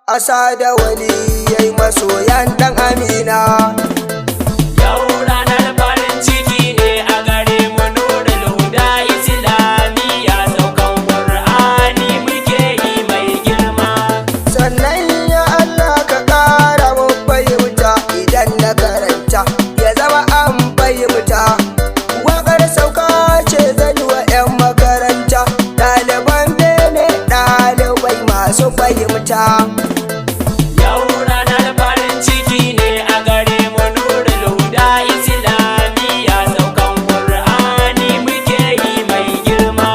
asa da waliyai masoyan dan Amina. Yau ranar farin ciki ne a gare mu, Nurul Huda Islamiyya, saukan Qur'ani muke yi mai girma. Sannan ya Allah ka ƙara mun fahimta idan na karanta ya zama an fahimta. Waƙar sauka ce zan wa 'yan makaranta, ɗaliban bene ɗalibai masu fahimta. Yau ranar farin ciki ne a gare mu, Nurul Huda Islamiyya, saukan Qur'ani muke yi mai girma.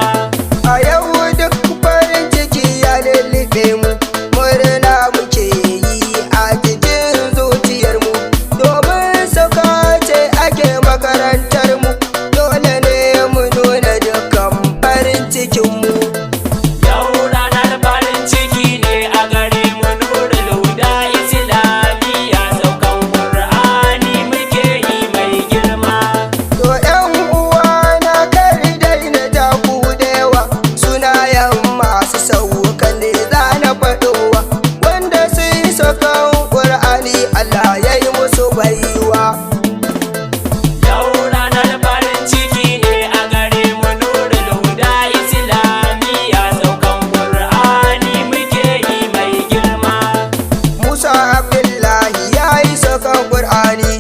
A yau duk farin ciki ya lullube mu, murna muke yi a cikin zuciyarmu, domin sauka ce ake makarantar mu, dole ne mu nuna dukkan farin cikinmu. Yau ranar farin ciki ne a gare mu, Nurul Huda Islamiyya, saukan Qur'ani muke yi mai girma. To 'yan uwa na kar daina taku da yawa, sunayen masu saukan ne za na faɗowa, wanda sun yi saukan Ƙur'ani Allah ya yi musu baiwa. Yau ranar farin ciki ne a gare mu, Nurul Huda Islamiyya, saukan Qur'ani muke yi mai girma. Musa Abdullahi ya yi saukan Ƙur'ani,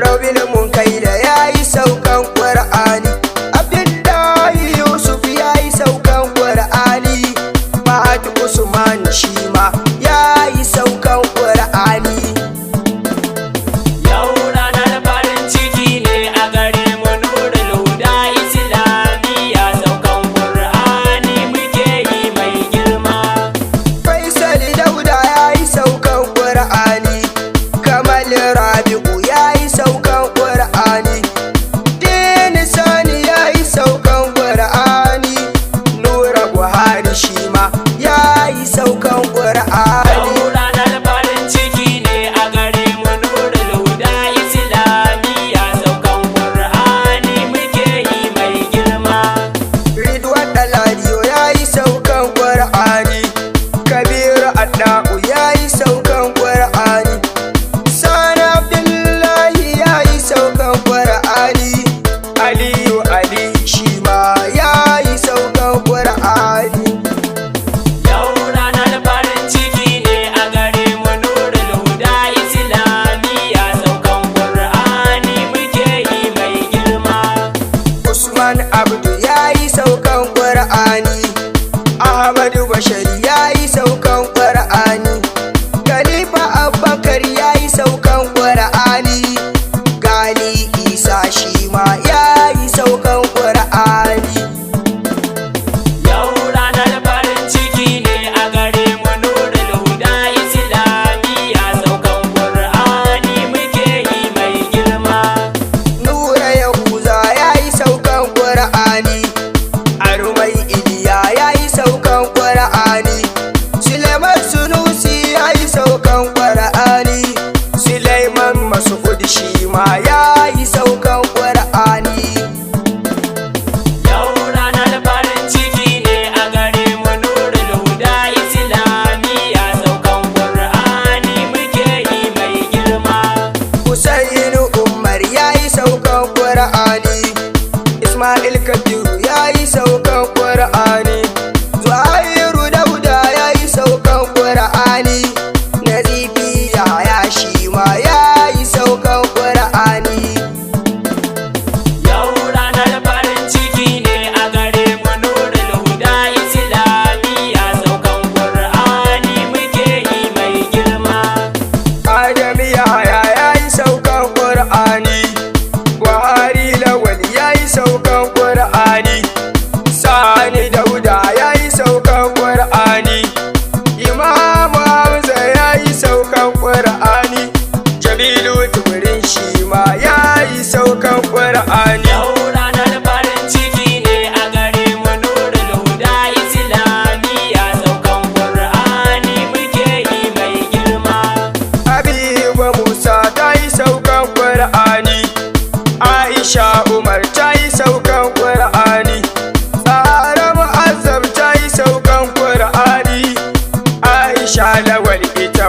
Robin Munkaila ya yi saukan Ƙur'ani, Abdullahi Yusuf ya yi saukan Ƙur'ani, Fahad Usman shi ma ya yi saukan Ƙur'ani. Yau ranar farin ciki ne a gare mu, Nurul Huda Islamiyya, saukan Qur'ani muke yi mai girma. Faisal Dauda ya yi saukan Ƙur'ani, Kamal Rabi'u ya yi saukan Ƙur'ani, Dini Sani ya yi saukan Ƙur'ani, Nura Buhari shi ma ya yi saukan Ƙur'ani. Yau ranar farin ciki ne a gare mu, Nurul Huda Islamiyya, saukan Qur'ani muke yi mai girma. Ridwan Daladiyo ya yi saukan Ƙur'ani, Kabiru Adda'u ya yi saukan Ƙur'ani, Sani Abdullahi ya yi saukan Ƙur'ani, Aliyu Ali shi ma ya yi saukan Ƙur'ani. Yau ranar farin ciki ne a gare mu, Nurul Huda Islamiyya, saukan Qur'ani muke yi mai girma. Usman Abdu ya yi saukan Ƙur'ani, Ahmadu Bashari ya yi saukan Ƙur'ani, Khalifa Abubakar ya yi saukan Ƙur'ani, Gali Isa shi ma ya yi saukan Ƙur'ani. Yau ranar farin ciki ne a gare mu, Nurul Huda Islamiyya, saukan Qur'ani muke yi mai girma. Nura Yahuza ya yi saukan Ƙur'ani, Arumai Iliya ya yi saukan Ƙur'ani,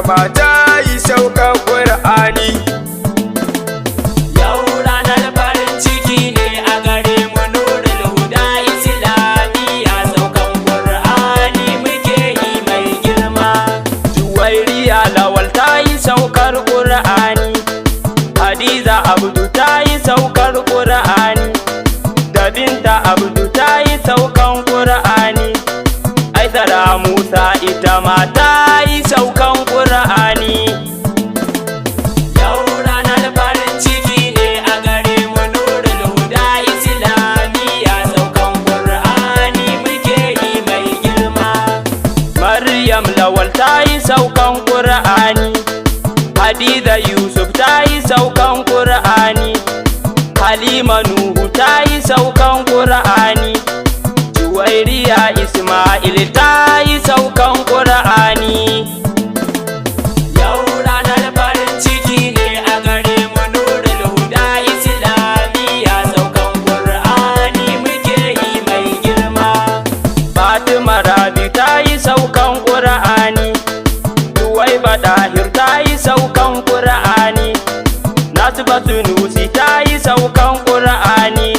ma ta yi saukan ƙur'ani. Yau ranar farin ciki ne a gare mu Nurul Huda Islamiyya saukan Qur'ani muke yi mai girma. Juwairiya Lawal ta yi saukar Qur'ani, Hadiza Abdu ta yi saukar Qur'ani, da Binta Abdu ta yi saukan Qur'ani, Aisara Musa ita ma ta yi saukan Qur'ani. Yau ranar farin ciki ne a gare mu Nurul Huda Islamiyya saukan Qur'ani muke yi mai girma. Maryam Lawal ta yi saukan Qur'ani, Hadiza Yusuf ta yi saukan Qur'ani, Halima Nuhu ta yi saukan Qur'ani, Juwairiya Ismail ta yi saukan Qur'ani. Yau ranar farin ciki ne a gare mu Nurul Huda Islamiyya saukan Qur'ani muke yi mai girma. Fatima Rabi ta yi saukan Qur'ani, Duwaiba Dahir ta yi saukan Qur'ani, Nasibatu Nusi ta yi saukan Qur'ani,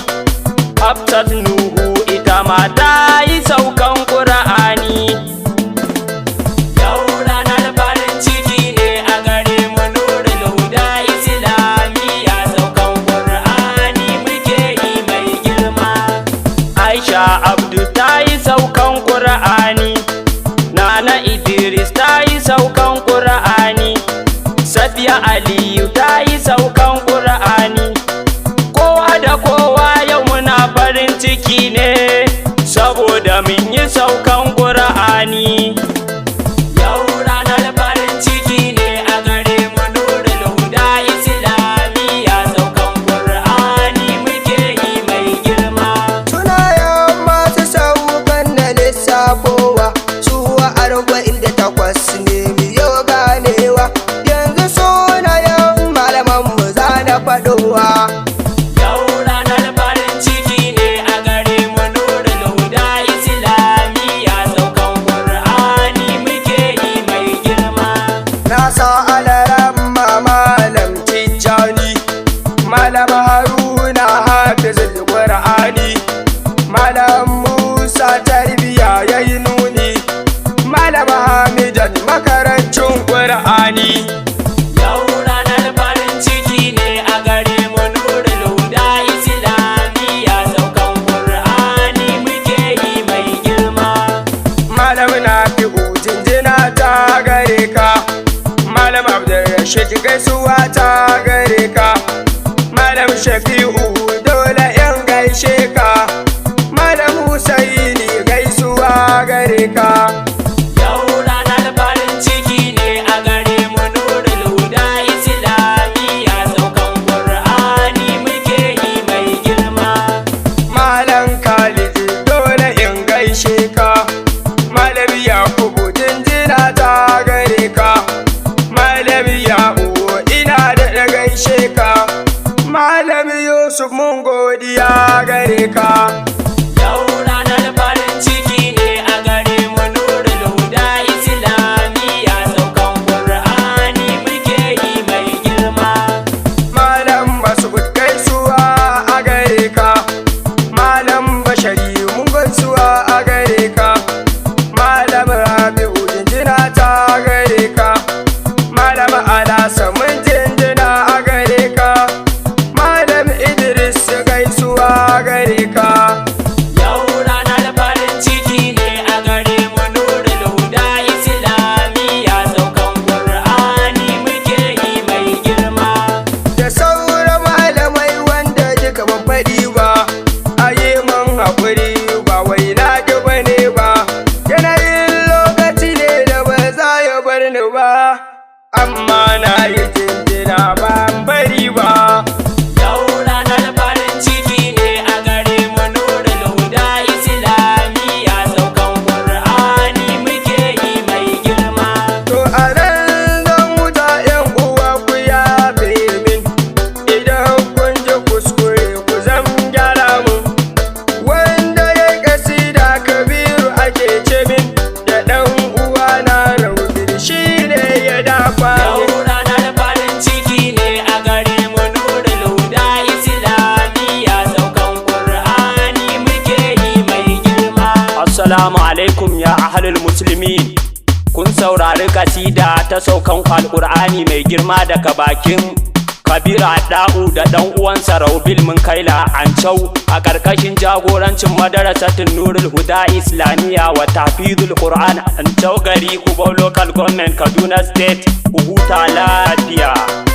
Hafsat Nuhu ita ma ta yi saukan Qur'ani. Yau ranar farin ciki ne a gare mu Nurul Huda Islamiyya saukan Qur'ani muke yi mai girma. Aisha Abdu ta yi saukan Qur'ani, Nana Idris ta yi saukan Qur'ani, Safiya Aliyu ta yi saukan Qur'ani. Kowa da kowa yau muna farin ciki ne saboda mun yi saukan Qur'ani. Yau ranar farin ciki ne a gare mu Nurul Huda Islamiyya saukan Qur'ani muke yi mai girma. Sunayen masu saukan na lissafowa su 48 ne miyo ganewa, yanzu sunayen malamanmu za na faɗowa. Yau ranar farin ciki ne a gare mu Nurul Huda Islamiyya saukan Qur'ani muke yi mai girma. Na sa alaramma Malam Tijjani, Malam Haruna Hafizul Qur'ani, Malam Musa tarbiya yayi nuni, Malam Hamidan makarancin Qur'ani. Yau ranar farin ciki ne a gare mu Nurul Huda Islamiyya saukan Qur'ani muke yi mai girma. Malam Nafi'u jinjina ta gare ka, Malam Abdulrashid gaisuwa ta gare ka, Malam Shafi'u dole in gaishe ka, Malam Husaini gaisuwa gare ka. Yau ranar farin ciki ne a gare mu Nurul Huda Islamiyya saukan Qur'ani muke yi mai girma. Malam Khalid dole in gaishe ka, Malam Yakubu jinjina ta gare ka, Malam Ya'u ina da Assalamu alaikum ya ahlul muslimin. Kun saurari kasida ta saukan Alƙur'ani mai girma daga bakin Kabira Da'u da ɗan uwansa Raubil Munkaila Ancau a ƙarƙashin jagorancin Madarasatin Nurul Huda Islamiyya wa Tafizul Qur'an Ancau gari Kubau Local Government Kaduna State. Ku huta lafiya.